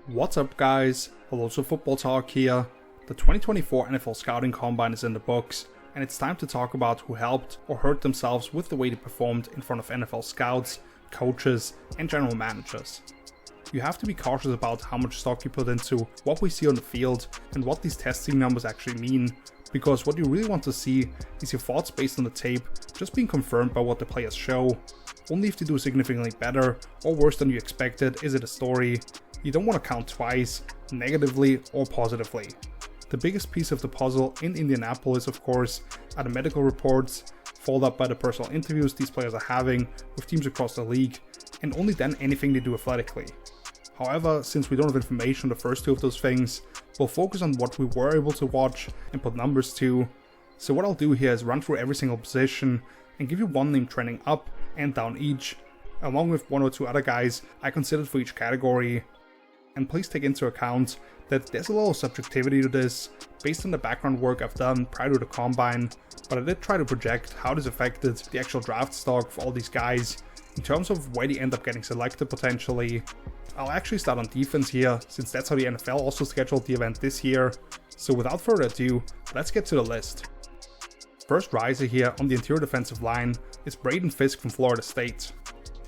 What's up guys, hello to Footballtalk here. The 2024 NFL Scouting Combine is in the books, and it's time to talk about who helped or hurt themselves with the way they performed in front of NFL scouts, coaches, and general managers. You have to be cautious about how much stock you put into what we see on the field and what these testing numbers actually mean, because what you really want to see is your thoughts based on the tape just being confirmed by what the players show. Only if they do significantly better or worse than you expected is it a story. You don't want to count twice, negatively or positively. The biggest piece of the puzzle in Indianapolis, of course, are the medical reports, followed up by the personal interviews these players are having with teams across the league, and only then anything they do athletically. However, since we don't have information on the first two of those things, we'll focus on what we were able to watch and put numbers to. So what I'll do here is run through every single position and give you one name trending up and down each, along with one or two other guys I considered for each category. And please take into account that there's a little subjectivity to this based on the background work I've done prior to the combine, but I did try to project how this affected the actual draft stock for all these guys in terms of where they end up getting selected potentially. I'll actually start on defense here, since that's how the NFL also scheduled the event this year. So without further ado, let's get to the list. First riser here on the interior defensive line is Braden Fisk from Florida State.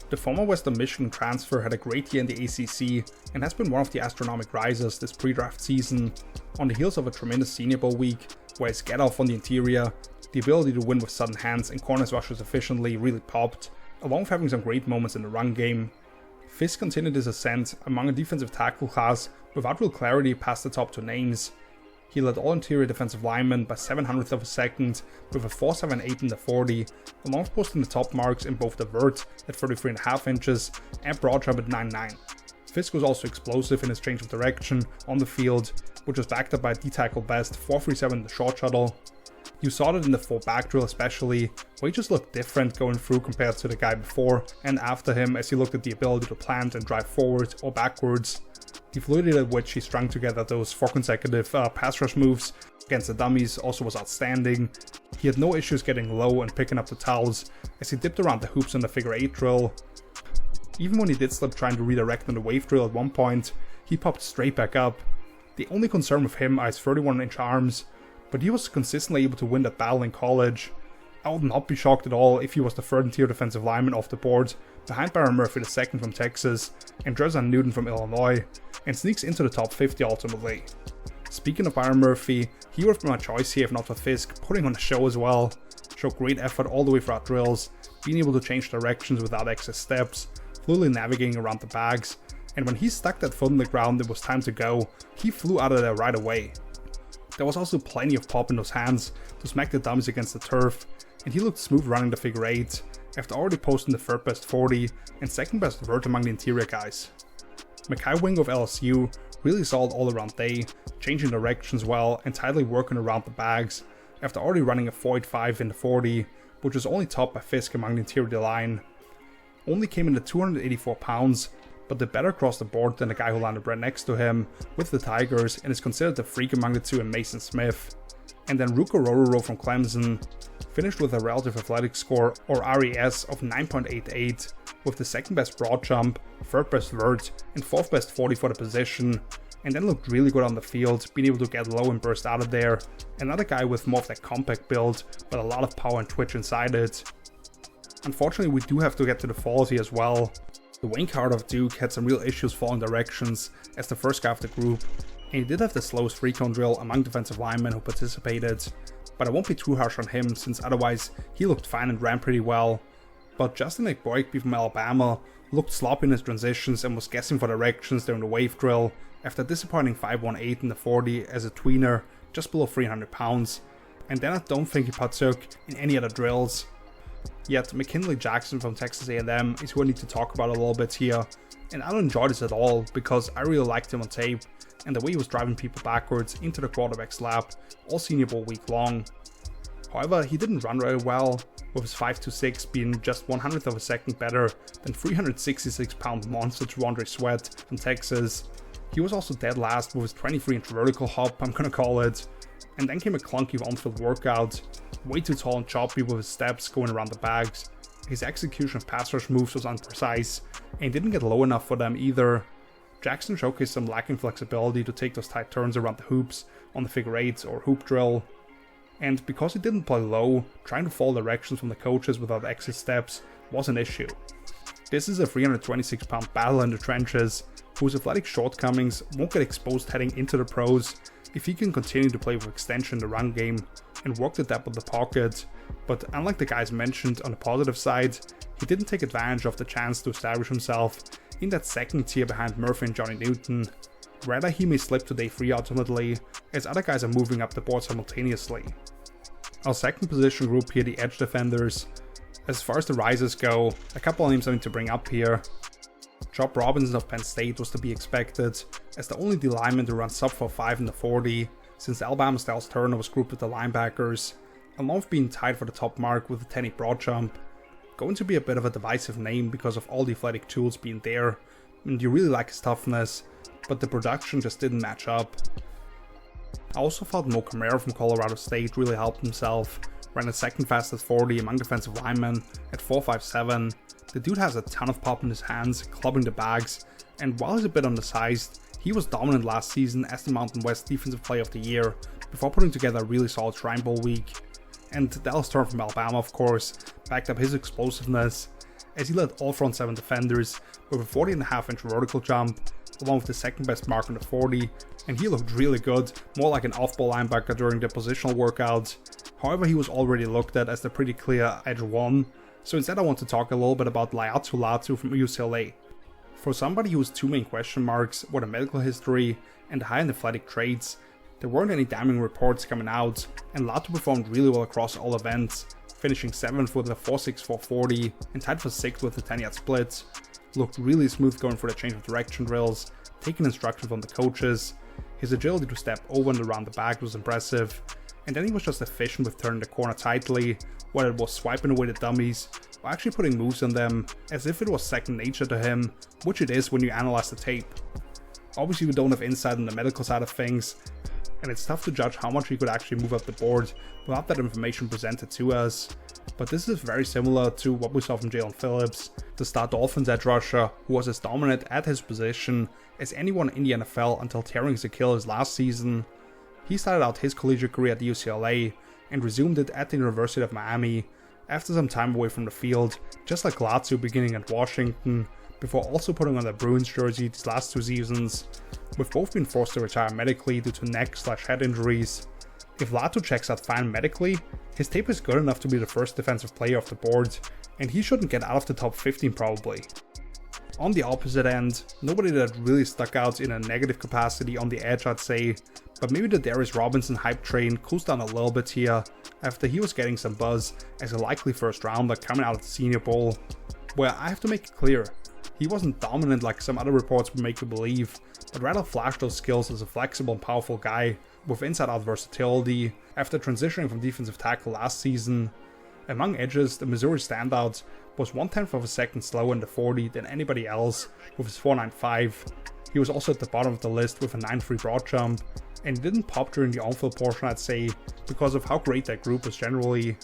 The former Western Michigan transfer had a great year in the ACC and has been one of the astronomic risers this pre-draft season, on the heels of a tremendous Senior Bowl week where his get-off on the interior, the ability to win with sudden hands and corners rushes efficiently really popped, along with having some great moments in the run game. Fisk continued his ascent among a defensive tackle class without real clarity past the top two names. He led all interior defensive linemen by 0.07 of a second with a 4.78 in the 40, along with posting the top marks in both the vert at 33.5 inches and broad jump at 9.9. Fisk was also explosive in his change of direction on the field, which was backed up by a D-tackle best 4.37 in the short shuttle. You saw that in the full back drill especially, where he just looked different going through compared to the guy before and after him as he looked at the ability to plant and drive forward or backwards. The fluidity at which he strung together those 4 consecutive pass rush moves against the dummies also was outstanding. He had no issues getting low and picking up the towels as he dipped around the hoops in the figure 8 drill. Even when he did slip trying to redirect on the wave drill at one point, he popped straight back up. The only concern with him are his 31-inch arms, but he was consistently able to win that battle in college. I would not be shocked at all if he was the third interior defensive lineman off the board, behind Byron Murphy II from Texas and Dresden Newton from Illinois, and sneaks into the top 50 ultimately. Speaking of Byron Murphy, he would have been my choice here if not for Fisk putting on a show as well. Showed great effort all the way throughout drills, being able to change directions without excess steps, fluidly navigating around the bags, and when he stuck that foot in the ground it was time to go, he flew out of there right away. There was also plenty of pop in those hands to smack the dummies against the turf, and he looked smooth running the figure 8, after already posting the third best 40 and second best vert among the interior guys. Mekhi Wingo of LSU really solid all around day, changing directions well and tightly working around the bags, after already running a 4.85 in the 40, which was only topped by Fisk among the interior line. Only came in at 284 pounds, but did better across the board than the guy who landed right next to him with the Tigers and is considered the freak among the two in Mason Smith. And then Ruka Rororo from Clemson finished with a relative athletic score or RAS of 9.88 with the second best broad jump, third best vert and fourth best 40 for the position, and then looked really good on the field, being able to get low and burst out of there. Another guy with more of that compact build but a lot of power and twitch inside it. Unfortunately we do have to get to the falls here as well. The Wayne Carter of Duke had some real issues falling directions as the first guy of the group, and he did have the slowest 3-cone drill among defensive linemen who participated, but I won't be too harsh on him since otherwise he looked fine and ran pretty well. But Justin McBoyk from Alabama looked sloppy in his transitions and was guessing for directions during the wave drill after a disappointing 5.18 in the 40 as a tweener just below 300 pounds, and then I don't think he partook in any other drills. Yet McKinley Jackson from Texas A&M is who I need to talk about a little bit here, and I don't enjoy this at all because I really liked him on tape and the way he was driving people backwards into the quarterback's lap all Senior Bowl week long. However, he didn't run very well, with his 5.26 being just 100th of a second better than 366-pound monster Rondre Sweat from Texas. He was also dead last with his 23-inch vertical hop, I'm gonna call it, and then came a clunky on-field workout, way too tall and choppy with his steps going around the bags. His execution of pass rush moves was imprecise, and he didn't get low enough for them either. Jackson showcased some lacking flexibility to take those tight turns around the hoops on the figure eights or hoop drill. And because he didn't play low, trying to follow directions from the coaches without exit steps was an issue. This is a 326-pound battler in the trenches, whose athletic shortcomings won't get exposed heading into the pros if he can continue to play with extension in the run game and work the depth of the pocket. But unlike the guys mentioned on the positive side, he didn't take advantage of the chance to establish himself in that second tier behind Murphy and Johnny Newton. Rather, he may slip to day 3 ultimately, as other guys are moving up the board simultaneously. Our second position group here, the edge defenders. As far as the risers go, a couple of names I need to bring up here. Job Robinson of Penn State was to be expected, as the only D lineman to run sub 4.5 in the 40, since Alabama's Dallas Turner was grouped with the linebackers, along with being tied for the top mark with a 10-8 broad jump. Going to be a bit of a divisive name because of all the athletic tools being there, and you really like his toughness, but the production just didn't match up. I also thought Mo Camara from Colorado State really helped himself, ran the second fastest 40 among defensive linemen at 4.57. The dude has a ton of pop in his hands, clubbing the bags, and while he's a bit undersized, he was dominant last season as the Mountain West Defensive Player of the Year, before putting together a really solid Shrine Bowl week. And Dallas Turner from Alabama, of course, backed up his explosiveness, as he led all front 7 defenders with a 40.5-inch vertical jump, along with the second best mark on the 40, and he looked really good, more like an off-ball linebacker during the positional workouts. However, he was already looked at as the pretty clear edge 1, so instead I want to talk a little bit about Laiatu Latu from UCLA. For somebody whose 2 main question marks were the medical history and the high-end athletic traits, there weren't any damning reports coming out, and Latu performed really well across all events, finishing 7th with a 4.64 40 and tied for 6th with a 10-yard split. Looked really smooth going for the change of direction drills, taking instruction from the coaches. His agility to step over and around the back was impressive, and then he was just efficient with turning the corner tightly, whether it was swiping away the dummies or actually putting moves on them as if it was second nature to him, which it is when you analyze the tape. Obviously we don't have insight on the medical side of things, and it's tough to judge how much he could actually move up the board without that information presented to us. But this is very similar to what we saw from Jalen Phillips, the star Dolphins edge rusher who was as dominant at his position as anyone in the NFL until tearing his Achilles last season. He started out his collegiate career at UCLA and resumed it at the University of Miami after some time away from the field, just like Latu beginning at Washington, before also putting on the Bruins jersey these last 2 seasons, with both being forced to retire medically due to neck/head injuries. If Latu checks out fine medically, his tape is good enough to be the first defensive player off the board, and he shouldn't get out of the top 15 probably. On the opposite end, nobody that really stuck out in a negative capacity on the edge I'd say, but maybe the Darius Robinson hype train cools down a little bit here after he was getting some buzz as a likely first rounder coming out of the Senior Bowl, where I have to make it clear, he wasn't dominant like some other reports would make you believe, but rather flashed those skills as a flexible and powerful guy with inside-out versatility after transitioning from defensive tackle last season. Among edges, the Missouri standout was 1/10 of a second slower in the 40 than anybody else with his 4.95. He was also at the bottom of the list with a 9.3 broad jump, and didn't pop during the on-field portion I'd say because of how great that group was generally.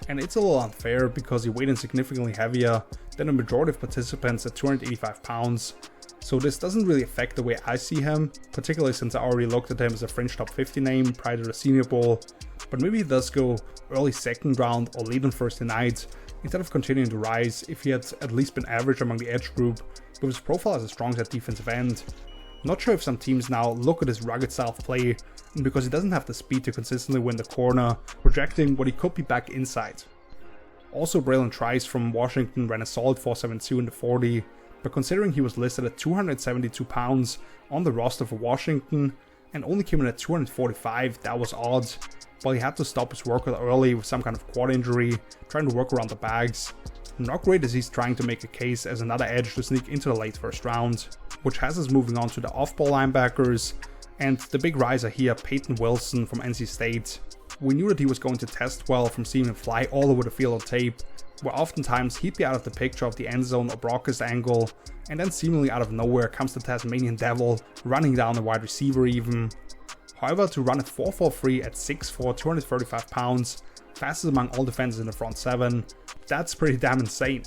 And it's a little unfair because he weighed in significantly heavier than the majority of participants at 285 pounds. So this doesn't really affect the way I see him, particularly since I already looked at him as a fringe top 50 name prior to the Senior Bowl, but maybe he does go early second round or late on Thursday night, instead of continuing to rise if he had at least been average among the edge group, with his profile as strong as at defensive end. Not sure if some teams now look at his rugged style of play, and because he doesn't have the speed to consistently win the corner, projecting what he could be back inside. Also, Braylon Trice from Washington ran a solid 4.72 in the 40, but considering he was listed at 272 pounds on the roster for Washington and only came in at 245, that was odd, while he had to stop his workout early with some kind of quad injury, trying to work around the bags. Not great as he's trying to make a case as another edge to sneak into the late first round, which has us moving on to the off-ball linebackers, and the big riser here, Peyton Wilson from NC State. We knew that he was going to test well from seeing him fly all over the field on tape, where oftentimes he'd be out of the picture of the end zone or broadcast angle, and then seemingly out of nowhere comes the Tasmanian Devil, running down the wide receiver even. However, to run a 4.43 at 6'4", 235 pounds, fastest among all defenders in the front 7, that's pretty damn insane.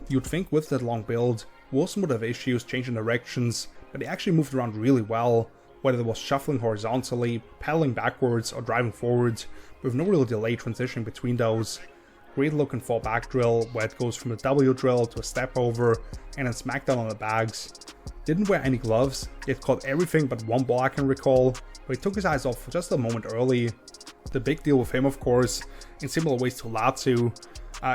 You'd think with that long build, Wilson would have issues changing directions, but he actually moved around really well, whether it was shuffling horizontally, pedaling backwards, or driving forwards, with no real delay transitioning between those. Great looking fall back drill, where it goes from a W drill to a step over, and then smackdown on the bags. Didn't wear any gloves, yet caught everything but one ball I can recall, where he took his eyes off for just a moment early. The big deal with him, of course, in similar ways to Latu,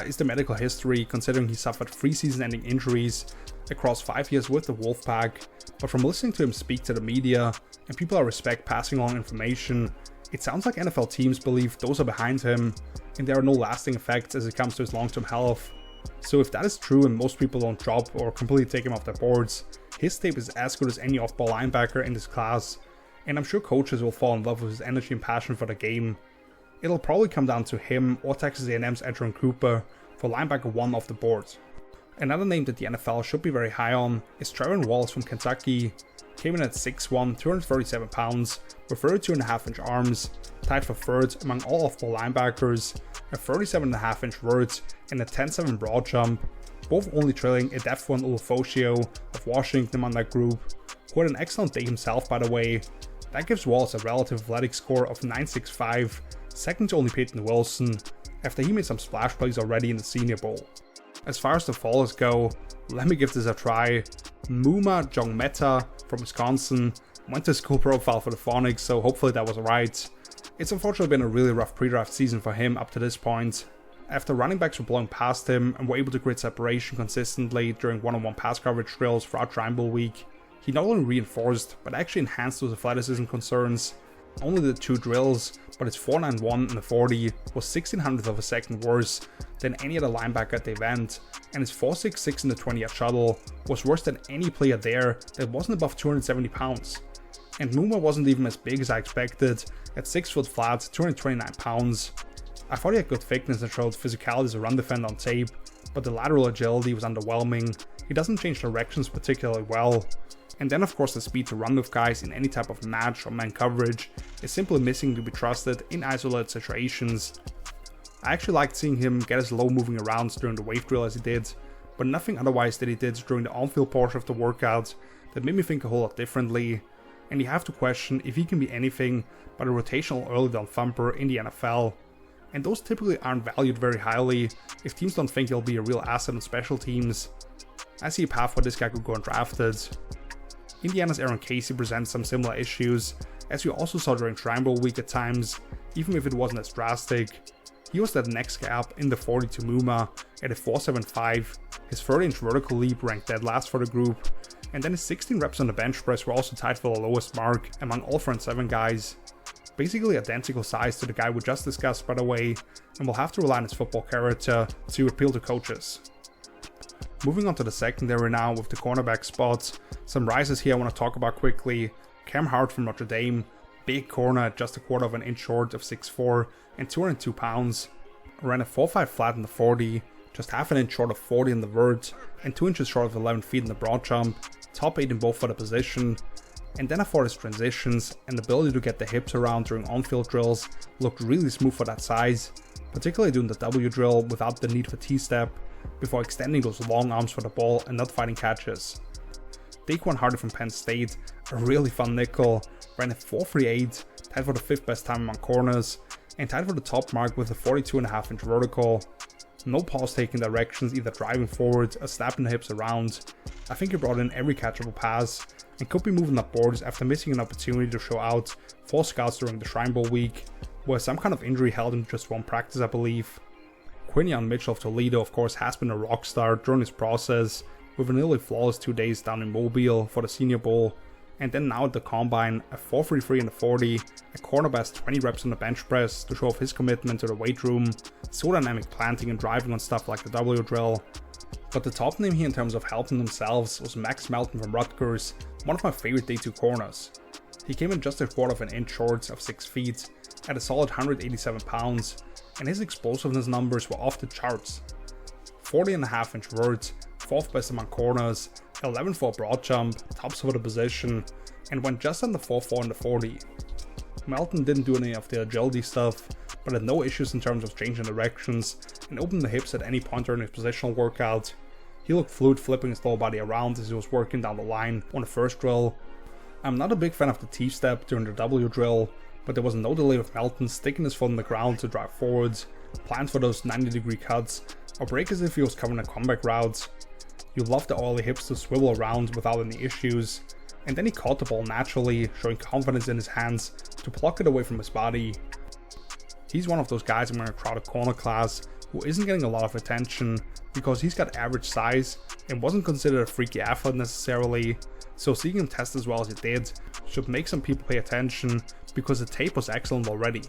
is the medical history, considering he suffered 3 season-ending injuries across 5 years with the Wolfpack. But from listening to him speak to the media and people I respect passing along information, it sounds like NFL teams believe those are behind him and there are no lasting effects as it comes to his long-term health. So if that is true and most people don't drop or completely take him off their boards, his tape is as good as any off-ball linebacker in this class, and I'm sure coaches will fall in love with his energy and passion for the game. It'll probably come down to him or Texas A&M's Edgerrin Cooper for linebacker 1 off the board. Another name that the NFL should be very high on is Trevor Wallace from Kentucky. Came in at 6'1", 237 pounds, with 32.5-inch arms, tied for third among all off-ball linebackers, a 37.5-inch vert, and a 10.7 broad jump, both only trailing a depth 1 Ulufosio of Washington on that group, who had an excellent day himself by the way. That gives Wallace a relative athletic score of 9.65, second to only Peyton Wilson, after he made some splash plays already in the Senior Bowl. As far as the fallers go, let me give this a try. Muma Jongmeta from Wisconsin went to school profile for the Phonics, so hopefully that was right. It's unfortunately been a really rough pre-draft season for him up to this point. After running backs were blowing past him and were able to create separation consistently during one-on-one pass coverage drills throughout Triangle Week, he not only reinforced but actually enhanced those athleticism concerns. Only the 2 drills, but his 4.91 in the 40 was 1600th of a second worse than any other linebacker at the event, and his 4.66 in the 20-yard shuttle was worse than any player there that wasn't above 270 pounds. And Muma wasn't even as big as I expected, at 6 foot flat, 229 pounds. I thought he had good thickness and showed physicality as a run defender on tape, but the lateral agility was underwhelming. He doesn't change directions particularly well. And then of course the speed to run with guys in any type of match or man coverage is simply missing to be trusted in isolated situations. I actually liked seeing him get as low moving around during the wave drill as he did, but nothing otherwise that he did during the on-field portion of the workout that made me think a whole lot differently. And you have to question if he can be anything but a rotational early down thumper in the NFL. And those typically aren't valued very highly if teams don't think he'll be a real asset on special teams. I see a path where this guy could go undrafted. Indiana's Aaron Casey presents some similar issues, as we also saw during Triangle Week at times, even if it wasn't as drastic. He was that next guy up in the 40 to Muma at a 4.75, his 30-inch vertical leap ranked dead last for the group, and then his 16 reps on the bench press were also tied for the lowest mark among all front 7 guys. Basically identical size to the guy we just discussed by the way, and will have to rely on his football character to appeal to coaches. Moving on to the secondary now with the cornerback spots, some rises here I want to talk about quickly. Cam Hart from Notre Dame, big corner at just a quarter of an inch short of 6'4 and 202 pounds, ran a 4.5 flat in the 40, just half an inch short of 40 in the vert, and 2 inches short of 11 feet in the broad jump, top 8 in both for the position. And then I thought his transitions and ability to get the hips around during on-field drills looked really smooth for that size, particularly doing the W drill without the need for T-step, before extending those long arms for the ball and not fighting catches. Daquan Hardy from Penn State, a really fun nickel, ran a 4.38, tied for the 5th best time among corners, and tied for the top mark with a 42.5-inch vertical. No pause taking directions, either driving forward or snapping the hips around. I think he brought in every catchable pass, and could be moving up boards after missing an opportunity to show out for scouts during the Shrine Bowl week, where some kind of injury held him to just one practice I believe. Quinion Mitchell of Toledo of course has been a rock star during this process, with a nearly flawless 2 days down in Mobile for the Senior Bowl, and then now at the Combine, a 4.33 in the 40, a cornerback's 20 reps on the bench press to show off his commitment to the weight room, so dynamic planting and driving on stuff like the W drill. But the top name here in terms of helping themselves was Max Melton from Rutgers, one of my favorite day 2 corners. He came in just a quarter of an inch short of 6 feet, at a solid 187 pounds, and his explosiveness numbers were off the charts. 40.5-inch vert, 4th best among corners, 11 for a broad jump, tops for the position, and went just under 4.4 in the 40. Melton didn't do any of the agility stuff, but had no issues in terms of changing directions and opened the hips at any point during his positional workout. He looked fluid flipping his lower body around as he was working down the line on the first drill. I'm not a big fan of the T-step during the W drill, but there was no delay with Melton sticking his foot on the ground to drive forwards, plans for those 90-degree cuts, or break as if he was covering a comeback route. You love the oily hips to swivel around without any issues, and then he caught the ball naturally, showing confidence in his hands to pluck it away from his body. He's one of those guys in a crowded corner class who isn't getting a lot of attention because he's got average size and wasn't considered a freaky athlete necessarily, so seeing him test as well as he did should make some people pay attention because the tape was excellent already.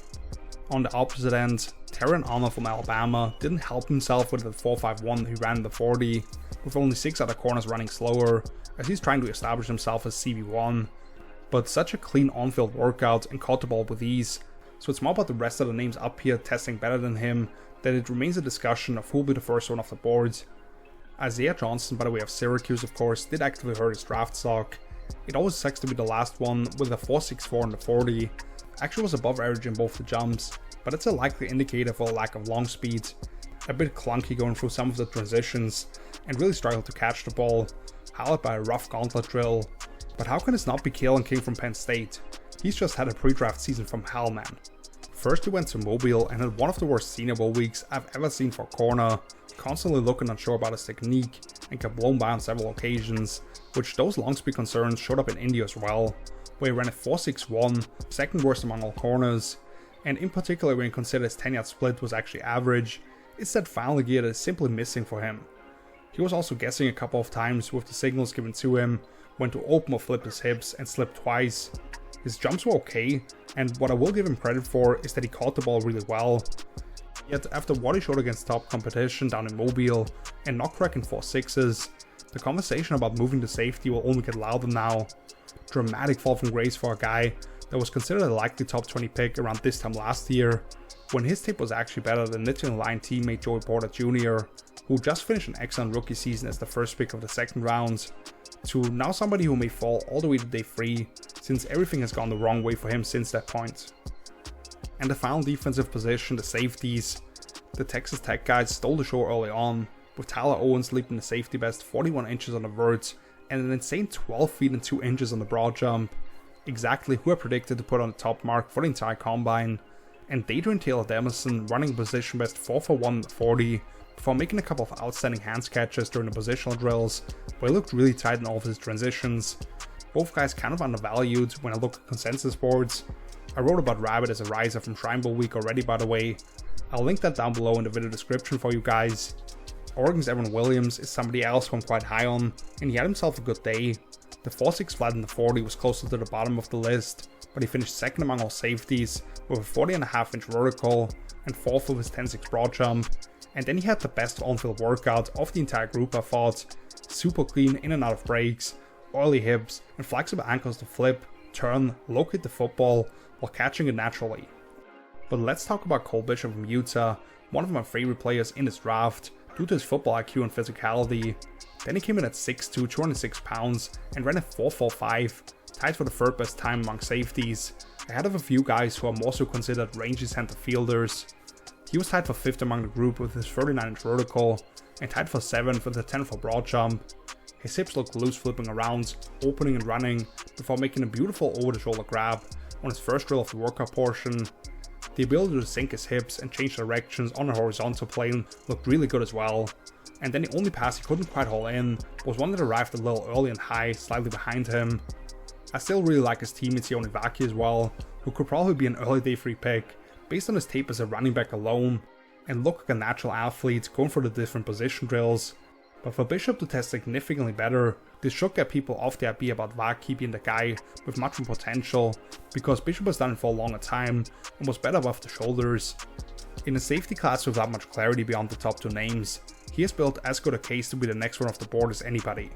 On the opposite end, Terran Arnold from Alabama didn't help himself with the 4.51 he ran in the 40, with only 6 other corners running slower, as he's trying to establish himself as CB1, but such a clean on-field workout and caught the ball with ease, so it's more about the rest of the names up here testing better than him that it remains a discussion of who will be the first one off the board. Isaiah Johnson, by the way of Syracuse of course, did actively hurt his draft stock. It always sucks to be the last one with a 4.64 in the 40, actually was above average in both the jumps, but it's a likely indicator for a lack of long speed. A bit clunky going through some of the transitions and really struggled to catch the ball, highlighted by a rough gauntlet drill. But how can this not be Kalen King from Penn State? He's just had a pre-draft season from hell, man. First he went to Mobile and had one of the worst Senior Bowl weeks I've ever seen for a corner, constantly looking unsure about his technique and got blown by on several occasions, which those long speed concerns showed up in Indy as well, where he ran a 4.61, second worst among all corners, and in particular when you consider his 10-yard split was actually average, it's that final gear that is simply missing for him. He was also guessing a couple of times with the signals given to him when to open or flip his hips and slipped twice. His jumps were okay, and what I will give him credit for is that he caught the ball really well. Yet after what he showed against top competition down in Mobile and not cracking 4.6s, the conversation about moving to safety will only get louder now. Dramatic fall from grace for a guy that was considered a likely top 20 pick around this time last year, when his tape was actually better than Nittany Lion teammate Joey Porter Jr., who just finished an excellent rookie season as the first pick of the second round, to now somebody who may fall all the way to day 3, since everything has gone the wrong way for him since that point. And the final defensive position, the safeties. The Texas Tech guys stole the show early on, with Tyler Owens leaping the safety best 41 inches on the vert and an insane 12 feet and 2 inches on the broad jump, exactly who I predicted to put on the top mark for the entire combine, and Adrian Taylor Demerson running position best 4.41 in the 40, before making a couple of outstanding hands catches during the positional drills, where he looked really tight in all of his transitions. Both guys kind of undervalued when I look at consensus boards. I wrote about Rabbit as a riser from Shrine Bowl week already, by the way. I'll link that down below in the video description for you guys. Oregon's Evan Williams is somebody else who I'm quite high on, and he had himself a good day. The 4.6 flat in the 40 was closer to the bottom of the list, but he finished second among all safeties with a 40.5 inch vertical and 4th with his 10.6 broad jump. And then he had the best on-field workout of the entire group, I thought. Super clean in and out of breaks, oily hips, and flexible ankles to flip, turn, locate the football while catching it naturally. But let's talk about Cole Bishop from Utah, one of my favorite players in this draft due to his football IQ and physicality. Then he came in at 6'2", 206 pounds and ran a 4.45, tied for the third best time among safeties, ahead of a few guys who are more so considered rangy center fielders. He was tied for 5th among the group with his 39-inch vertical, and tied for 7th with a 10-4 broad jump. His hips looked loose flipping around, opening and running, before making a beautiful over-the-shoulder grab on his first drill of the workout portion. The ability to sink his hips and change directions on a horizontal plane looked really good as well. And then the only pass he couldn't quite haul in was one that arrived a little early and high, slightly behind him. I still really like his teammate Sione Vaki as well, who could probably be an early day 3 pick, based on his tape as a running back alone, and look like a natural athlete going for the different position drills. But for Bishop to test significantly better, this should get people off the idea about Vaki being the guy with much more potential, because Bishop has done it for a longer time and was better above the shoulders. In a safety class without much clarity beyond the top 2 names, he has built as good a case to be the next one off the board as anybody.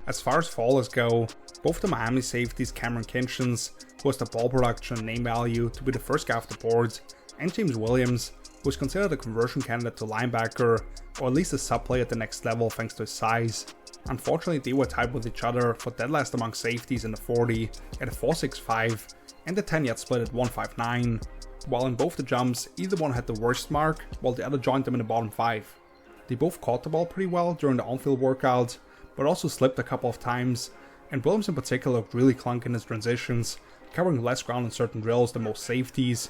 As far as fallers go, both the Miami safeties Cameron Kinchens, who has the ball production and name value to be the first guy off the board, and James Williams, who is considered a conversion candidate to linebacker, or at least a sub-play at the next level thanks to his size. Unfortunately, they were tied with each other for dead last among safeties in the 40 at a 4.65 and the 10-yard split at 1.59, while in both the jumps, either one had the worst mark while the other joined them in the bottom 5. They both caught the ball pretty well during the on-field workout, but also slipped a couple of times, and Williams in particular looked really clunky in his transitions, covering less ground in certain drills than most safeties.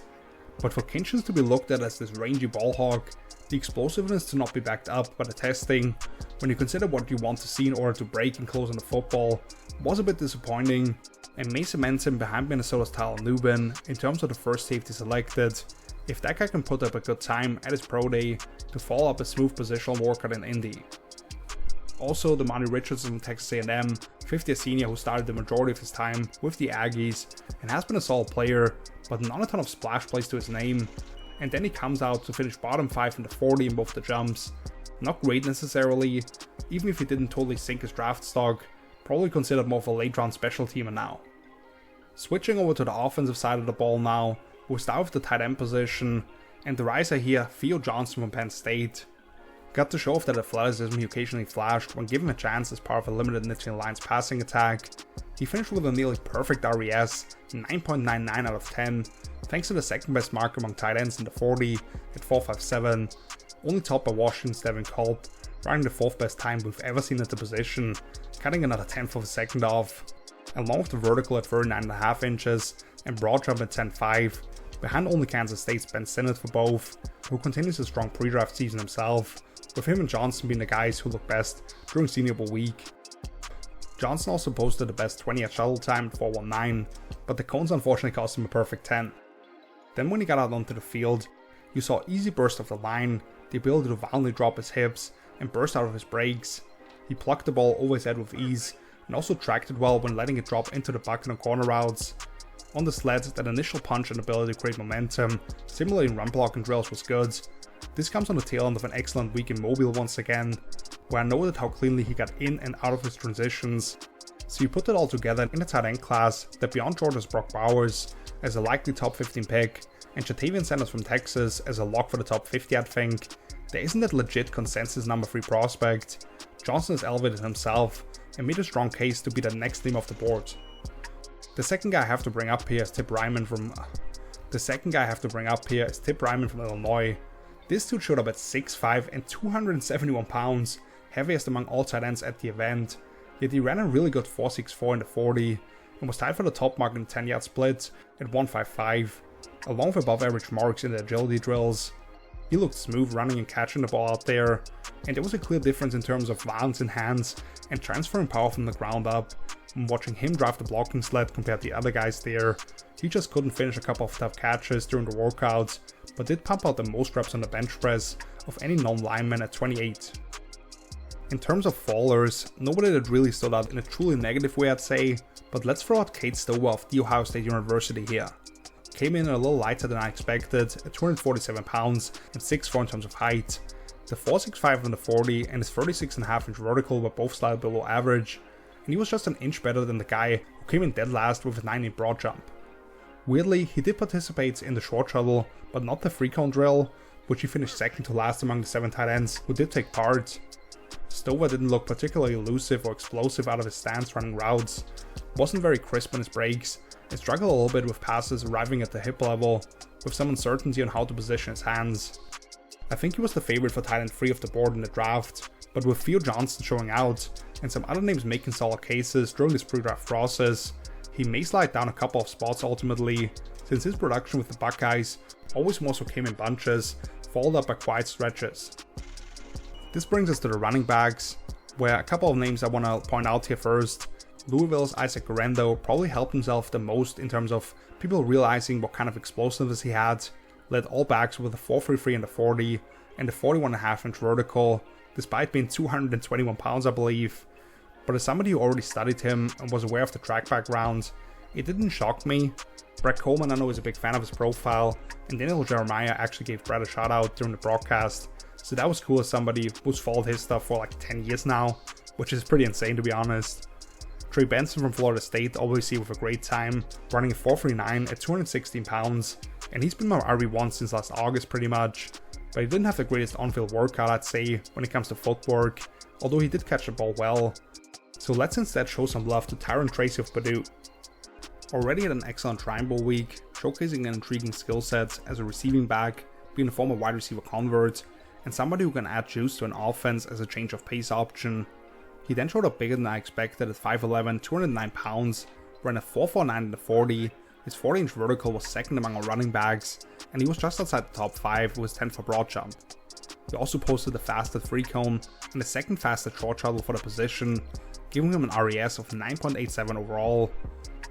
But for Kinchens to be looked at as this rangy ball hawk, the explosiveness to not be backed up by the testing, when you consider what you want to see in order to break and close on the football, was a bit disappointing, and may cement him behind Minnesota's Tyler Nubin in terms of the first safety selected, if that guy can put up a good time at his pro day to follow up a smooth positional workout in Indy. Also, Damani Richardson from Texas A&M, 50th senior who started the majority of his time with the Aggies and has been a solid player, but not a ton of splash plays to his name, and then he comes out to finish bottom 5 in the 40 in both the jumps. Not great necessarily, even if he didn't totally sink his draft stock, probably considered more of a late round special teamer now. Switching over to the offensive side of the ball now, we'll start with the tight end position, and the riser here, Theo Johnson from Penn State. Got to show off that athleticism he occasionally flashed when given a chance as part of a limited Nittany Lions passing attack. He finished with a nearly perfect RES, 9.99 out of 10, thanks to the second best mark among tight ends in the 40 at 4.57, only topped by Washington's Devin Culp, running the 4th best time we've ever seen at the position, cutting another 1/10 of a second off, along with the vertical at 39.5 inches and broad jump at 10.5, behind only Kansas State's Ben Sinnott for both, who continues a strong pre-draft season himself, with him and Johnson being the guys who look best during Senior Bowl week. Johnson also posted the best 20-yard shuttle time at 4.19, but the cones unfortunately cost him a perfect 10. Then when he got out onto the field, you saw easy burst off the line, the ability to violently drop his hips and burst out of his breaks. He plucked the ball over his head with ease, and also tracked it well when letting it drop into the bucket on corner routes. On the sled, that initial punch and ability to create momentum, similarly in run blocking drills, was good. This comes on the tail end of an excellent week in Mobile once again, where I noted how cleanly he got in and out of his transitions. So you put it all together in a tight end class that beyond Georgia's Brock Bowers as a likely top 15 pick, and Jatavian Sanders from Texas as a lock for the top 50 I think, there isn't that legit consensus number 3 prospect. Johnson has elevated himself and made a strong case to be the next name off the board. The second guy I have to bring up here is Tip Ryman from Illinois. This dude showed up at 6'5" and 271 pounds, heaviest among all tight ends at the event, yet he ran a really good 4.64 in the 40, and was tied for the top mark in the 10-yard split at 1.55, along with above average marks in the agility drills. He looked smooth running and catching the ball out there, and there was a clear difference in terms of violence in hands and transferring power from the ground up. When watching him drive the blocking sled compared to the other guys there, he just couldn't finish a couple of tough catches during the workouts, but did pump out the most reps on the bench press of any non-lineman at 28. In terms of fallers, nobody that really stood out in a truly negative way I'd say, but let's throw out Kate Stover of The Ohio State University here. Came in a little lighter than I expected at 247 pounds and 6'4" in terms of height. The 4.65 on the 40 and his 36.5 inch vertical were both slightly below average, and he was just an inch better than the guy who came in dead last with a 9-inch broad jump. Weirdly, he did participate in the short shuttle, but not the 3-cone drill, which he finished second to last among the 7 tight ends who did take part. Stover didn't look particularly elusive or explosive out of his stance running routes, wasn't very crisp on his breaks, and struggled a little bit with passes arriving at the hip level, with some uncertainty on how to position his hands. I think he was the favorite for tight end 3 of the board in the draft, but with Theo Johnson showing out, and some other names making solid cases during this pre-draft process, he may slide down a couple of spots ultimately, since his production with the Buckeyes always more so came in bunches, followed up by quiet stretches. This brings us to the running backs, where a couple of names I want to point out here first. Louisville's Isaac Guerendo probably helped himself the most in terms of people realizing what kind of explosiveness he had, led all backs with a 4.33 in the 40 and a 41.5 inch vertical, despite being 221 pounds I believe. But as somebody who already studied him and was aware of the track background, it didn't shock me. Brett Coleman I know is a big fan of his profile, and Daniel Jeremiah actually gave Brett a shout out during the broadcast, so that was cool as somebody who's followed his stuff for like 10 years now, which is pretty insane to be honest. Trey Benson from Florida State obviously with a great time, running a 4.39 at 216 pounds, and he's been my RB1 since last August pretty much, but he didn't have the greatest on-field workout I'd say when it comes to footwork, although he did catch the ball well. So let's instead show some love to Tyron Tracy of Purdue. Already had an excellent Shrine Bowl week, showcasing an intriguing skill set as a receiving back, being a former wide receiver convert, and somebody who can add juice to an offense as a change of pace option. He then showed up bigger than I expected at 5'11", 209 pounds, ran a 4.49 in the 40, his 40-inch vertical was second among our running backs, and he was just outside the top 5 with his 10 for broad jump. He also posted the fastest free cone and the second fastest short shuttle for the position, giving him an RES of 9.87 overall.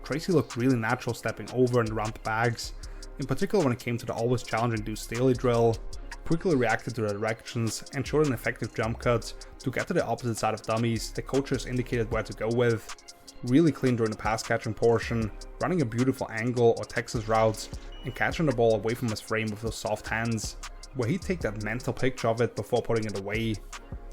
Tracy looked really natural stepping over and around the bags, in particular when it came to the always challenging Deuce Daly drill, quickly reacted to the directions and showed an effective jump cut to get to the opposite side of dummies the coaches indicated where to go with. Really clean during the pass catching portion, running a beautiful angle or Texas routes and catching the ball away from his frame with those soft hands, where he'd take that mental picture of it before putting it away.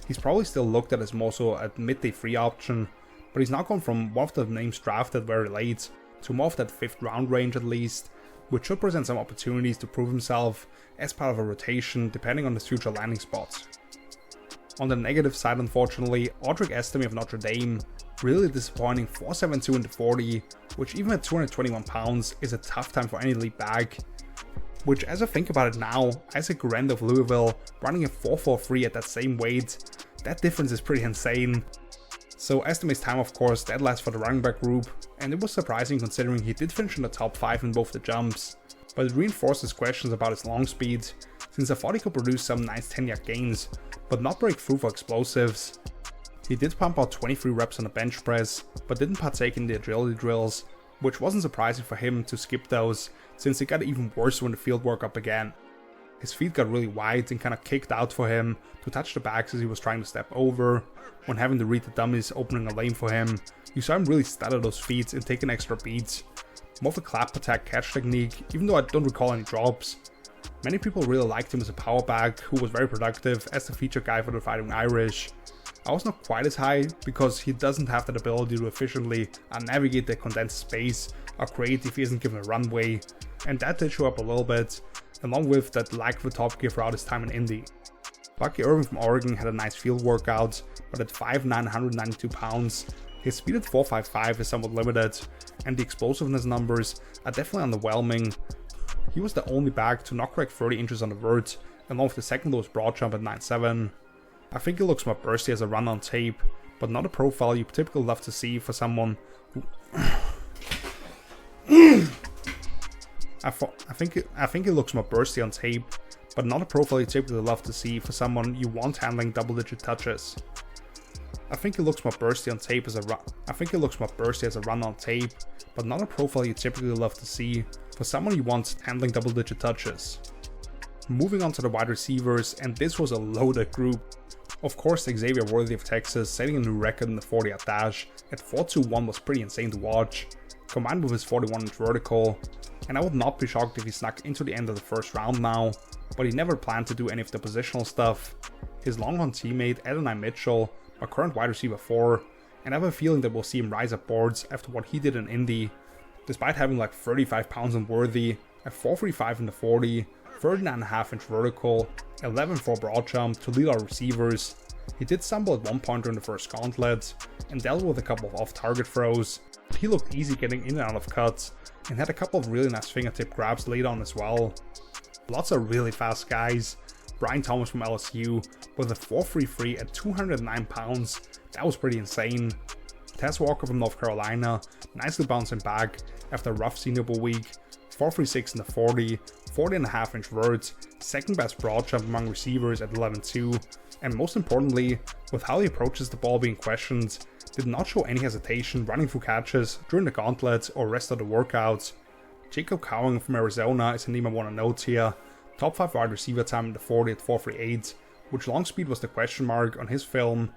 He's probably still looked at as more so a midday free option, but he's now gone from one of the names drafted very late to more of that 5th round range at least, which should present some opportunities to prove himself as part of a rotation depending on his future landing spots. On the negative side, unfortunately, Audric Estime of Notre Dame, really disappointing 4.72 in the 40, which even at 221 pounds is a tough time for any elite back. Which, as I think about it now, Isaac Guerendo of Louisville running a 4.43 at that same weight, that difference is pretty insane. So Estime's time, of course, dead last for the running back group, and it was surprising considering he did finish in the top 5 in both the jumps, but it reinforces questions about his long speed, since I thought he could produce some nice 10-yard gains, but not break through for explosives. He did pump out 23 reps on the bench press, but didn't partake in the agility drills, which wasn't surprising for him to skip those, since it got even worse when the field workup began. His feet got really wide and kinda kicked out for him to touch the backs as he was trying to step over. When having to read the dummies opening a lane for him, you saw him really stutter those feet and take an extra beat. More of a clap attack catch technique, even though I don't recall any drops. Many people really liked him as a power back who was very productive as the feature guy for the Fighting Irish. I was not quite as high because he doesn't have that ability to efficiently navigate the condensed space or create if he isn't given a runway, and that did show up a little bit, along with that lack of a top gear throughout his time in Indy. Bucky Irving from Oregon had a nice field workout, but at 5'9", 192 pounds, his speed at 4.55 is somewhat limited, and the explosiveness numbers are definitely underwhelming. He was the only back to not crack 30 inches on the vert, along with the second lowest broad jump at 9.7. I think he looks more bursty as a run on tape, but not a profile you typically love to see for someone who I think it looks more bursty on tape, but not a profile you typically love to see for someone you want handling double-digit touches. I think it looks more bursty on tape as a run on tape, but not a profile you typically love to see for someone you want handling double-digit touches. Moving on to the wide receivers, and this was a loaded group. Of course, Xavier Worthy of Texas setting a new record in the 40-yard dash at 4.21 was pretty insane to watch, combined with his 41-inch vertical, and I would not be shocked if he snuck into the end of the first round now, but he never planned to do any of the positional stuff. His Longhorn teammate Adonai Mitchell, my current wide receiver 4, and I have a feeling that we'll see him rise up boards after what he did in Indy, despite having like 35 pounds on Worthy, at 4.35 in the 40, 39.5-inch vertical, 11.4 broad jump to lead our receivers. He did stumble at one point during the first gauntlet, and dealt with a couple of off-target throws. He looked easy getting in and out of cuts, and had a couple of really nice fingertip grabs late on as well. Lots of really fast guys. Brian Thomas from LSU with a 4.33 at 209 pounds, that was pretty insane. Tess Walker from North Carolina, nicely bouncing back after a rough Senior Bowl week, 4.36 in the 40, 40.5-inch vert, second best broad jump among receivers at 11.2, and most importantly, with how he approaches the ball being questioned, did not show any hesitation running through catches during the gauntlet or rest of the workouts. Jacob Cowing from Arizona is a name I want to note here. Top 5 wide receiver time in the 40 at 4.38, which long speed was the question mark on his film.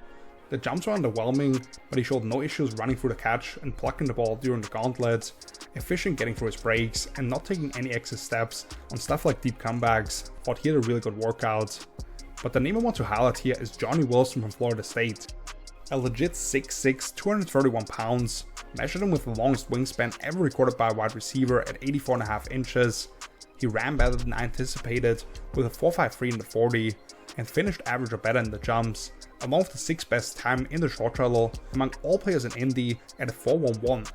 The jumps were underwhelming, but he showed no issues running through the catch and plucking the ball during the gauntlet, efficient getting through his breaks and not taking any excess steps on stuff like deep comebacks. Thought he had a really good workout. But the name I want to highlight here is Johnny Wilson from Florida State. A legit 6'6", 231 pounds, measured him with the longest wingspan ever recorded by a wide receiver at 84.5 inches. He ran better than I anticipated with a 4.53 in the 40 and finished average or better in the jumps, along with the 6th best time in the short shuttle among all players in Indy at a 4.11.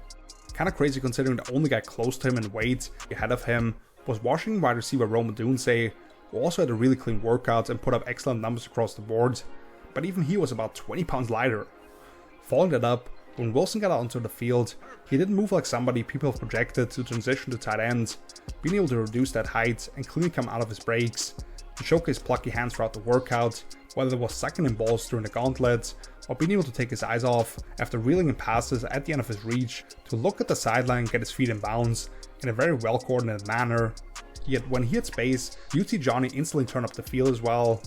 Kinda crazy considering the only guy close to him in weight ahead of him was Washington wide receiver Rome Odunze who also had a really clean workout and put up excellent numbers across the board, but even he was about 20 pounds lighter. Following that up, when Wilson got out onto the field, he didn't move like somebody people have projected to transition to tight end, being able to reduce that height and cleanly come out of his breaks. He showcased plucky hands throughout the workout, whether it was sucking in balls during the gauntlet, or being able to take his eyes off after reeling in passes at the end of his reach to look at the sideline and get his feet in bounds in a very well coordinated manner. Yet when he hit space, you'd see Johnny instantly turn up the field as well.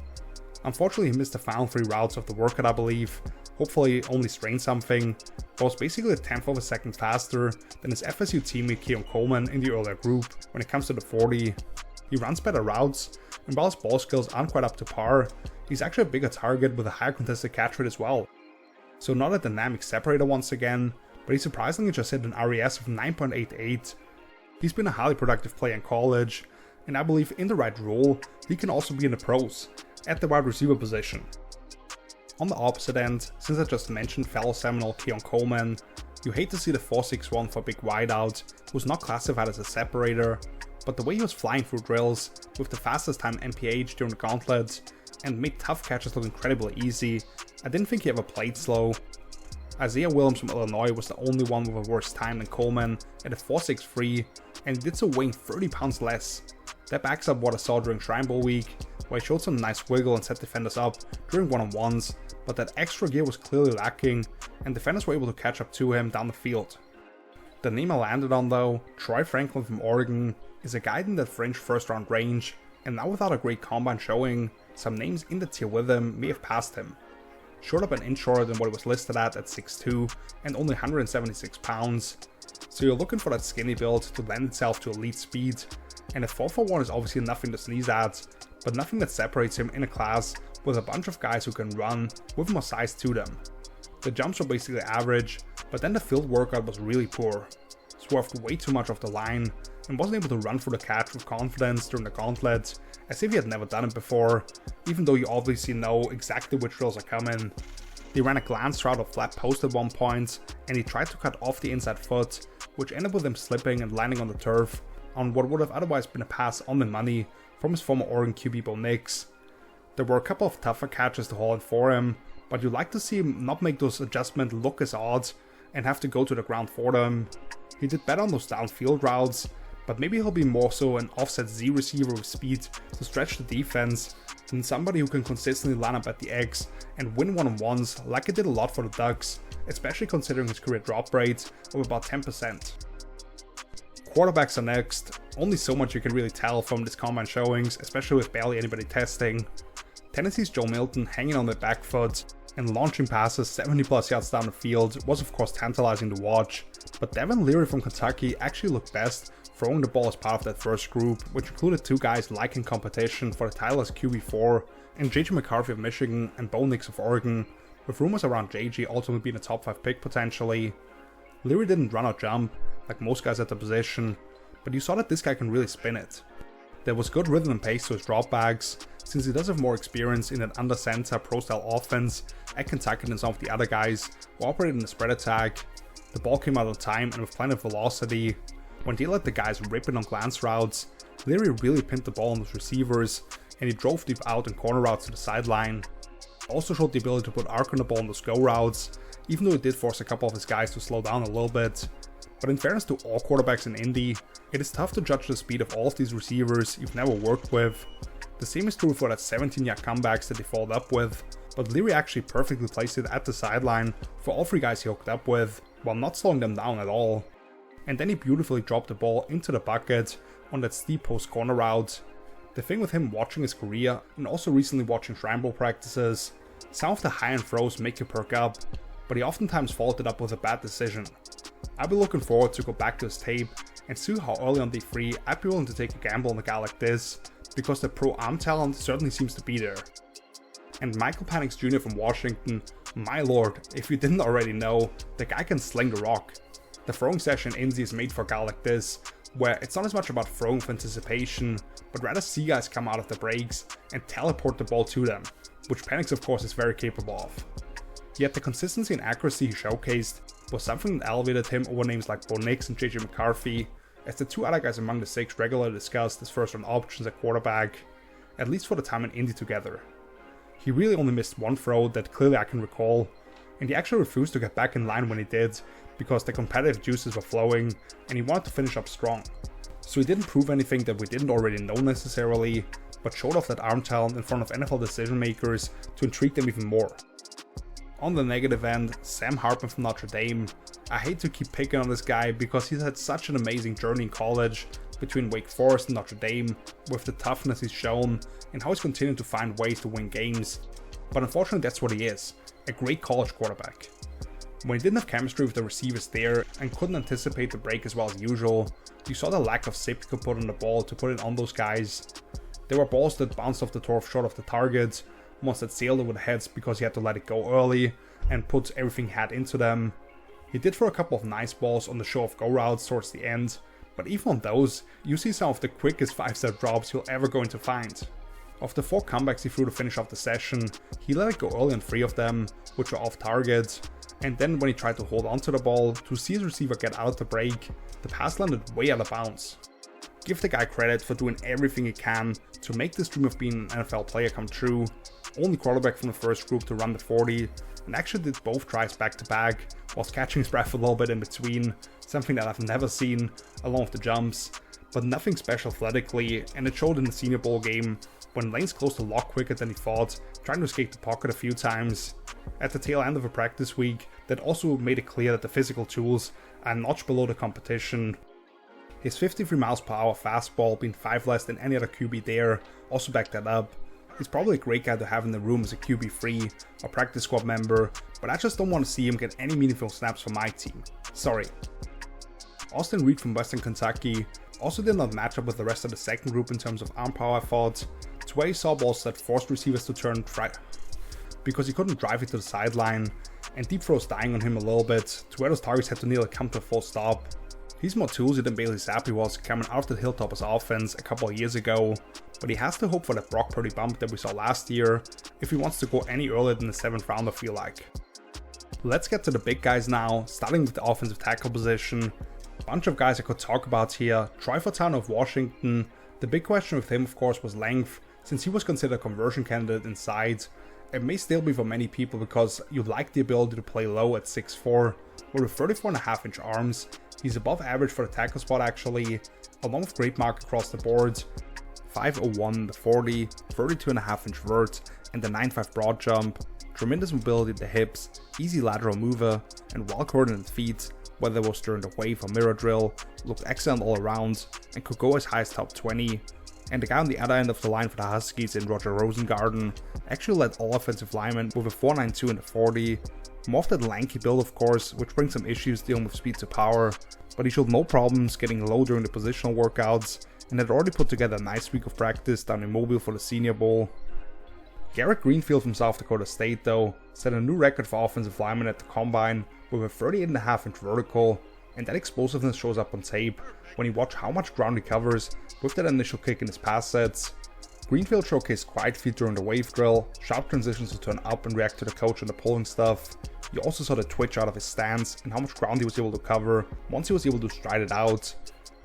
Unfortunately, he missed the final 3 routes of the workout, I believe. Hopefully only strained something, but was basically a 10th of a second faster than his FSU teammate Keon Coleman in the earlier group when it comes to the 40. He runs better routes, and while his ball skills aren't quite up to par, he's actually a bigger target with a higher contested catch rate as well. So not a dynamic separator once again, but he surprisingly just hit an RES of 9.88. He's been a highly productive player in college, and I believe in the right role, he can also be in the pros, at the wide receiver position. On the opposite end, since I just mentioned fellow Seminole Keon Coleman, you hate to see the 4.61 for big wideout, who's not classified as a separator, but the way he was flying through drills, with the fastest time MPH during the gauntlet, and made tough catches look incredibly easy, I didn't think he ever played slow. Isaiah Williams from Illinois was the only one with a worse time than Coleman at a 4.63, and he did so weighing 30 pounds less. That backs up what I saw during Shrine Bowl week, where he showed some nice wiggle and set defenders up during one-on-ones, but that extra gear was clearly lacking, and defenders were able to catch up to him down the field. The name I landed on though, Troy Franklin from Oregon, is a guy in that fringe first round range, and now without a great combine showing, some names in the tier with him may have passed him. Short up an inch shorter than what he was listed at 6'2", and only 176 pounds, so you're looking for that skinny build to lend itself to elite speed, and a 4.41 is obviously nothing to sneeze at, but nothing that separates him in a class with a bunch of guys who can run with more size to them. The jumps were basically average, but then the field workout was really poor. Swerved way too much off the line, and wasn't able to run through the catch with confidence during the gauntlet, as if he had never done it before, even though you obviously know exactly which drills are coming. He ran a glance route of flat post at one point, and he tried to cut off the inside foot, which ended with him slipping and landing on the turf, on what would have otherwise been a pass on the money from his former Oregon QB Bo Nix. There were a couple of tougher catches to haul in for him, but you'd like to see him not make those adjustments look as odd and have to go to the ground for them. He did better on those downfield routes, but maybe he'll be more so an offset Z receiver with speed to stretch the defense than somebody who can consistently line up at the X and win one-on-ones like he did a lot for the Ducks, especially considering his career drop rate of about 10%. Quarterbacks are next. Only so much you can really tell from this combine showings, especially with barely anybody testing. Tennessee's Joe Milton hanging on the back foot and launching passes 70 plus yards down the field was of course tantalizing to watch, but Devin Leary from Kentucky actually looked best throwing the ball as part of that first group, which included 2 guys like in competition for the title as QB4, and JJ McCarthy of Michigan and Bo Nix of Oregon, with rumors around JJ ultimately being a top 5 pick potentially. Leary didn't run or jump, like most guys at the position, but you saw that this guy can really spin it. There was good rhythm and pace to his dropbacks, since he does have more experience in an under-center pro-style offense at Kentucky than some of the other guys who operated in the spread attack. The ball came out on time and with plenty of velocity. When he let the guys rip it on glance routes, Leary really pinned the ball on those receivers, and he drove deep out and corner routes to the sideline. Also showed the ability to put arc on the ball on those go routes, even though it did force a couple of his guys to slow down a little bit. But in fairness to all quarterbacks in Indy, it is tough to judge the speed of all of these receivers you've never worked with. The same is true for that 17-yard comebacks that they followed up with, but Leary actually perfectly placed it at the sideline for all 3 guys he hooked up with, while not slowing them down at all. And then he beautifully dropped the ball into the bucket on that steep post corner route. The thing with him watching his career, and also recently watching Shrine Bowl practices, some of the high-end throws make you perk up, but he oftentimes followed it up with a bad decision. I'll be looking forward to go back to his tape and see how early on day 3 I'd be willing to take a gamble on a guy like this, because the pro arm talent certainly seems to be there. And Michael Penix Jr. from Washington, my lord, if you didn't already know, the guy can sling the rock. The throwing session in Indy is made for a guy like this, where it's not as much about throwing with anticipation, but rather see guys come out of the breaks and teleport the ball to them, which Penix of course is very capable of. Yet the consistency and accuracy he showcased was something that elevated him over names like Bo Nix and JJ McCarthy, as the 2 other guys among the 6 regularly discussed as first round options at quarterback. at least for the time in Indy together. He really only missed one throw that clearly I can recall, and he actually refused to get back in line when he did, because the competitive juices were flowing and he wanted to finish up strong. So he didn't prove anything that we didn't already know necessarily, but showed off that arm talent in front of NFL decision makers to intrigue them even more. On the negative end, Sam Hartman from Notre Dame. I hate to keep picking on this guy because he's had such an amazing journey in college between Wake Forest and Notre Dame, with the toughness he's shown and how he's continuing to find ways to win games. But unfortunately that's what he is, a great college quarterback. When he didn't have chemistry with the receivers there and couldn't anticipate the break as well as usual, you saw the lack of zip he could put on the ball to put it on those guys. There were balls that bounced off the turf short of the target, ones that sailed over the heads because he had to let it go early and put everything he had into them. He did throw a couple of nice balls on the show of go routes towards the end, but even on those, you see some of the quickest 5-step drops you're ever going to find. Of the 4 comebacks he threw to finish off the session, he let it go early on 3 of them, which were off target, and then when he tried to hold onto the ball to see his receiver get out of the break, the pass landed way out of bounds. Give the guy credit for doing everything he can to make this dream of being an NFL player come true. Only quarterback from the first group to run the 40, and actually did both tries back to back, whilst catching his breath a little bit in between, something that I've never seen, along with the jumps, but nothing special athletically, and it showed in the Senior Bowl game, when lanes closed a lot quicker than he thought, trying to escape the pocket a few times. At the tail end of a practice week, that also made it clear that the physical tools are a notch below the competition. His 53 miles per hour fastball, being 5 less than any other QB there, also backed that up. He's probably a great guy to have in the room as a QB3 or practice squad member, but I just don't want to see him get any meaningful snaps for my team. Sorry. Austin Reed from Western Kentucky also did not match up with the rest of the second group in terms of arm power, I thought, to where he saw balls that forced receivers to turn because he couldn't drive it to the sideline, and deep throws dying on him a little bit, to where those targets had to nearly come to a full stop. He's more toolsy than Bailey Zappi was coming out of the Hilltoppers offense a couple of years ago, but he has to hope for that Brock Purdy bump that we saw last year if he wants to go any earlier than the 7th round, I feel like. Let's get to the big guys now, starting with the offensive tackle position. Bunch of guys I could talk about here. Troy Fautanu of Washington. The big question with him, of course, was length, since he was considered a conversion candidate inside. It may still be for many people because you like the ability to play low at 6'4", but with 34.5-inch arms, he's above average for the tackle spot actually, along with great mark across the board. 5'01", the 40, 32.5-inch vert, and the 9'5 broad jump. Tremendous mobility at the hips, easy lateral mover, and well-coordinated feet, whether it was during the wave or mirror drill, looked excellent all around, and could go as high as top 20. And the guy on the other end of the line for the Huskies in Roger Rosengarten actually led all offensive linemen with a 4.92 in the 40. More of that lanky build, of course, which brings some issues dealing with speed to power, but he showed no problems getting low during the positional workouts, and had already put together a nice week of practice down in Mobile for the Senior Bowl. Garrett Greenfield from South Dakota State, though, set a new record for offensive linemen at the Combine with a 38.5-inch vertical, and that explosiveness shows up on tape when you watch how much ground he covers with that initial kick in his pass sets. Greenfield showcased quiet feet during the wave drill, sharp transitions to turn up and react to the coach and the pulling stuff. You also saw the twitch out of his stance and how much ground he was able to cover once he was able to stride it out.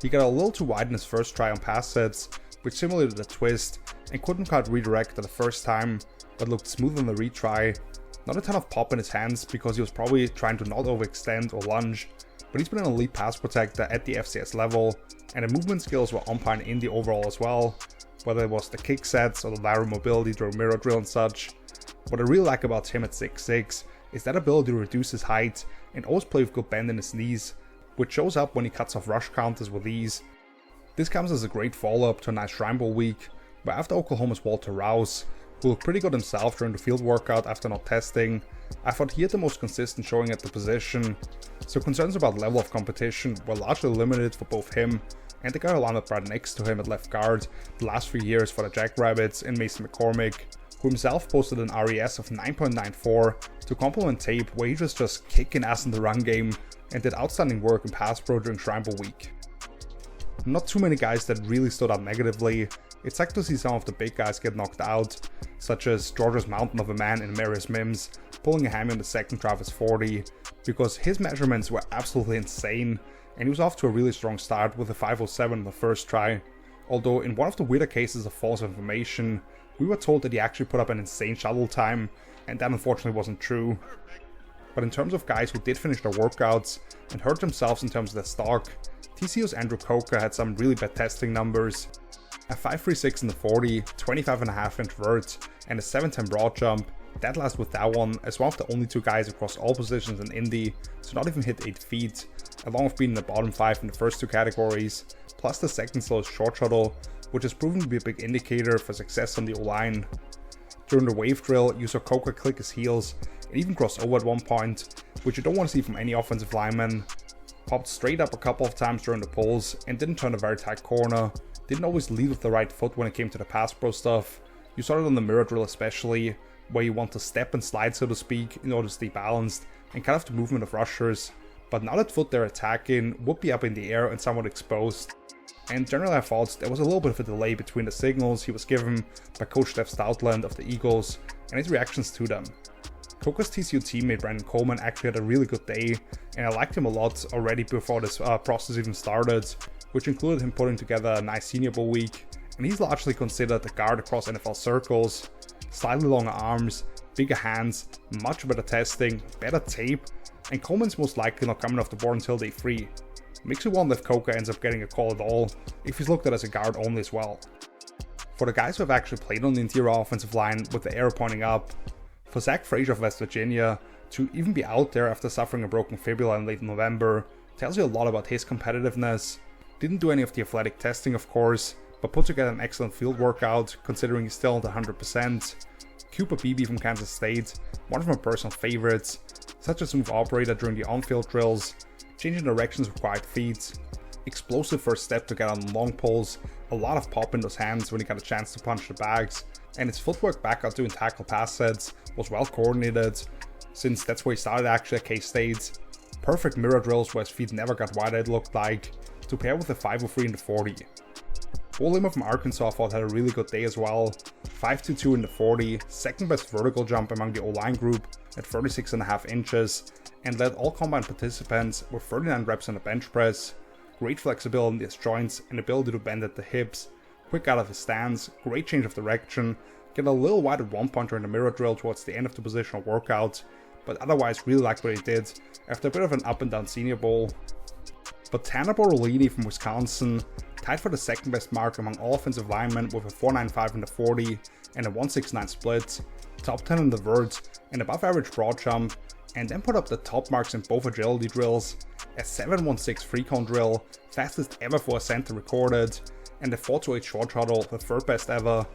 He got a little too wide in his first try on pass sets, which simulated a twist, and couldn't quite redirect the first time, but looked smooth on the retry. Not a ton of pop in his hands because he was probably trying to not overextend or lunge, but he's been an elite pass protector at the FCS level, and the movement skills were on par in Indy overall as well, whether it was the kick sets or the lateral mobility during mirror drill and such. What I really like about him at 6'6" is that ability to reduce his height and always play with good bend in his knees, which shows up when he cuts off rush counters with ease. This comes as a great follow-up to a nice Shrine Bowl week, where after Oklahoma's Walter Rouse, who looked pretty good himself during the field workout after not testing, I thought he had the most consistent showing at the position, so concerns about level of competition were largely limited for both him and the guy who landed right next to him at left guard the last few years for the Jackrabbits in Mason McCormick, who himself posted an RES of 9.94 to complement tape where he was just kicking ass in the run game and did outstanding work in pass pro during Shrine Bowl week. Not too many guys that really stood out negatively. It's like to see some of the big guys get knocked out, such as Georgia's mountain of a man in Marius Mims pulling a hammy on the second try of his 40, because his measurements were absolutely insane, and he was off to a really strong start with a 5.07 on the first try. although in one of the weirder cases of false information, we were told that he actually put up an insane shuttle time, and that unfortunately wasn't true. But in terms of guys who did finish their workouts and hurt themselves in terms of their stock, TCU's Andrew Coker had some really bad testing numbers. A 5.36 in the 40, 25.5 inch vert, and a 7.10 broad jump, dead last with that one as one of the only 2 guys across all positions in Indy to not even hit 8 feet, along with being in the bottom 5 in the first 2 categories, plus the second slowest short shuttle, which has proven to be a big indicator for success on the O-line. During the wave drill, you saw Coker click his heels and even cross over at one point, which you don't want to see from any offensive lineman. Popped straight up a couple of times during the pulls and didn't turn a very tight corner, didn't always lead with the right foot when it came to the pass pro stuff. You saw it on the mirror drill especially, where you want to step and slide so to speak in order to stay balanced and cut off the movement of rushers, but now that foot they're attacking would be up in the air and somewhat exposed. And generally I thought there was a little bit of a delay between the signals he was given by Coach Steph Stoutland of the Eagles and his reactions to them. Coker's TCU teammate Brandon Coleman actually had a really good day, and I liked him a lot already before this process even started, which included him putting together a nice Senior Bowl week, and he's largely considered a guard across NFL circles. Slightly longer arms, bigger hands, much better testing, better tape, and Coleman's most likely not coming off the board until day 3. Makes you wonder if Coker ends up getting a call at all, if he's looked at as a guard only as well. For the guys who have actually played on the interior offensive line with the arrow pointing up, for Zach Frazier of West Virginia to even be out there after suffering a broken fibula in late November tells you a lot about his competitiveness. Didn't do any of the athletic testing of course, but put together an excellent field workout considering he's still at 100%. Cooper Beebe from Kansas State, one of my personal favorites, such a smooth operator during the on-field drills, changing directions with quiet feet, explosive first step to get on long pulls, a lot of pop in those hands when he got a chance to punch the bags, and his footwork back out doing tackle pass sets was well coordinated, since that's where he started actually at K-State. Perfect mirror drills where his feet never got wider it looked like, to pair with a 5.03 in the 40. Bo Lima from Arkansas I thought had a really good day as well, 5.22 in the 40, second best vertical jump among the O-line group at 36.5 inches, and led all combine participants with 39 reps on the bench press. Great flexibility in his joints and ability to bend at the hips, quick out of his stance, great change of direction, get a little wide at one point during the mirror drill towards the end of the positional workout, but otherwise really liked what he did after a bit of an up and down Senior Bowl. But Tanner Borrolini from Wisconsin tied for the second best mark among all offensive linemen with a 4.95 in the 40 and a 1.69 split, top 10 in the vert, an above average broad jump, and then put up the top marks in both agility drills, a 7.16 free cone drill, fastest ever for a center recorded, and a 4.28 short shuttle, the third best ever.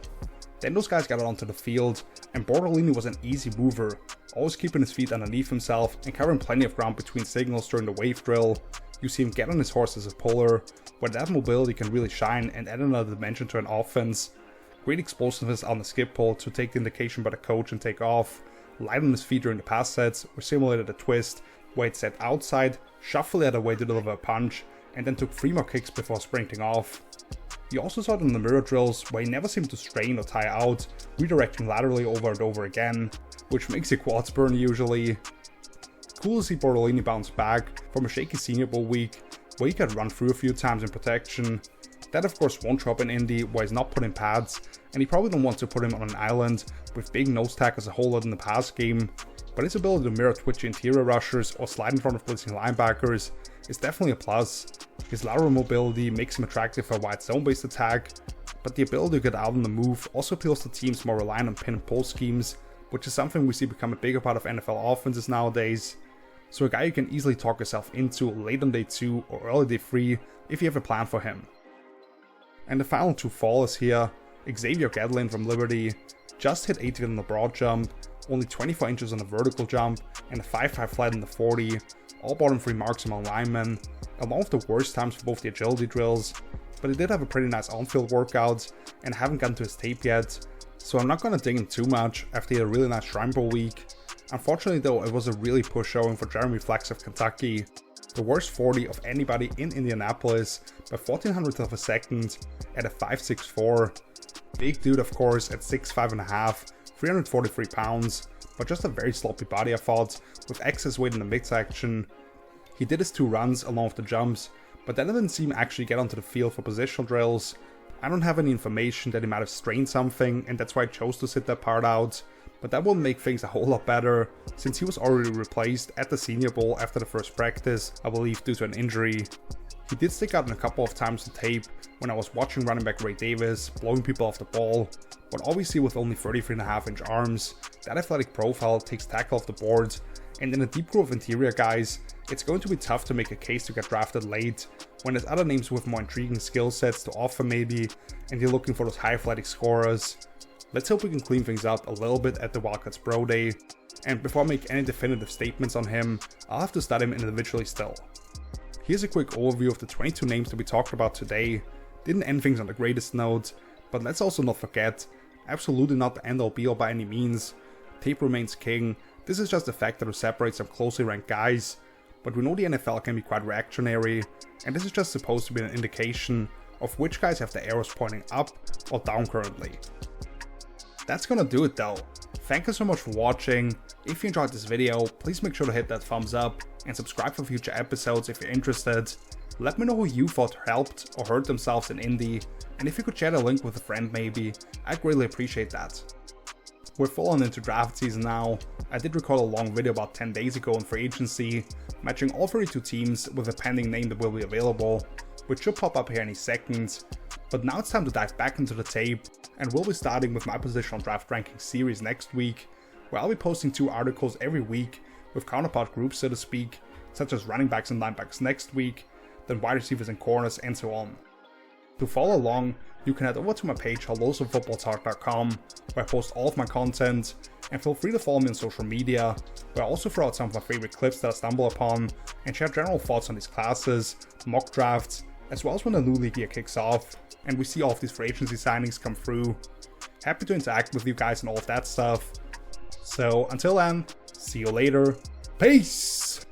Then those guys got out onto the field, and Borrolini was an easy mover, always keeping his feet underneath himself and covering plenty of ground between signals during the wave drill. You see him get on his horse as a puller, where that mobility can really shine and add another dimension to an offense. Great explosiveness on the skip pull to take the indication by the coach and take off. Light on his feet during the pass sets, where simulated a twist, where it set outside, shuffled the other way to deliver a punch, and then took 3 more kicks before sprinting off. You also saw it in the mirror drills, where he never seemed to strain or tire out, redirecting laterally over and over again, which makes your quads burn usually. Cool to see Borrolini bounce back from a shaky Senior Bowl week, where he got run through a few times in protection. That of course won't show up in Indy, where he's not put in pads, and he probably don't want to put him on an island with big nose tackles a whole lot in the pass game, but his ability to mirror twitchy interior rushers or slide in front of blitzing linebackers is definitely a plus. His lateral mobility makes him attractive for a wide zone-based attack, but the ability to get out on the move also appeals to teams more reliant on pin and pull schemes, which is something we see become a bigger part of NFL offenses nowadays. So a guy you can easily talk yourself into late on day 2 or early day 3 if you have a plan for him. And the final 2 fallers here, Xavier Gadlin from Liberty, just hit 8 feet on the broad jump, only 24 inches on the vertical jump, and a 5.5 flat in the 40, all bottom 3 marks among linemen, along with the worst times for both the agility drills, but he did have a pretty nice on-field workout, and I haven't gotten to his tape yet, so I'm not gonna dig in too much after he had a really nice Shrine Bowl week. Unfortunately though, it was a really poor showing for Jeremy Flax of Kentucky, the worst 40 of anybody in Indianapolis by 0.1400th of a second at a 5.64. Big dude of course at 6'5.5", 343 pounds, but just a very sloppy body I thought, with excess weight in the midsection. He did his 2 runs along with the jumps, but that didn't seem actually get onto the field for positional drills. I don't have any information that he might have strained something, and that's why I chose to sit that part out, but that will make things a whole lot better, since he was already replaced at the Senior Bowl after the first practice, I believe due to an injury. He did stick out in a couple of times on tape when I was watching running back Ray Davis blowing people off the ball, but obviously with only 33.5-inch arms, that athletic profile takes tackle off the board, and in a deep group of interior guys, it's going to be tough to make a case to get drafted late, when there's other names with more intriguing skill sets to offer maybe, and you're looking for those high athletic scorers. Let's hope we can clean things up a little bit at the Wildcats Pro Day, and before I make any definitive statements on him, I'll have to study him individually still. Here's a quick overview of the 22 names that we talked about today. Didn't end things on the greatest note, but let's also not forget, absolutely not the end-all be-all by any means. Tape remains king, this is just a factor to separate some closely ranked guys, but we know the NFL can be quite reactionary, and this is just supposed to be an indication of which guys have the arrows pointing up or down currently. That's gonna do it though. Thank you so much for watching. If you enjoyed this video, please make sure to hit that thumbs up and subscribe for future episodes if you're interested. Let me know who you thought helped or hurt themselves in Indy, and if you could share the link with a friend maybe, I'd really appreciate that. We're full on into draft season now. I did record a long video about 10 days ago on free agency, matching all 32 teams with a pending name that will be available, which should pop up here any second. But now it's time to dive back into the tape, and we'll be starting with my positional draft ranking series next week, where I'll be posting 2 articles every week with counterpart groups so to speak, such as running backs and linebackers next week, then wide receivers and corners and so on. To follow along, you can head over to my page Footballtalk.com, where I post all of my content, and feel free to follow me on social media, where I also throw out some of my favorite clips that I stumble upon, and share general thoughts on these classes, mock drafts, as well as when the new league year kicks off, and we see all of these free agency signings come through. Happy to interact with you guys and all of that stuff. So until then, see you later. Peace!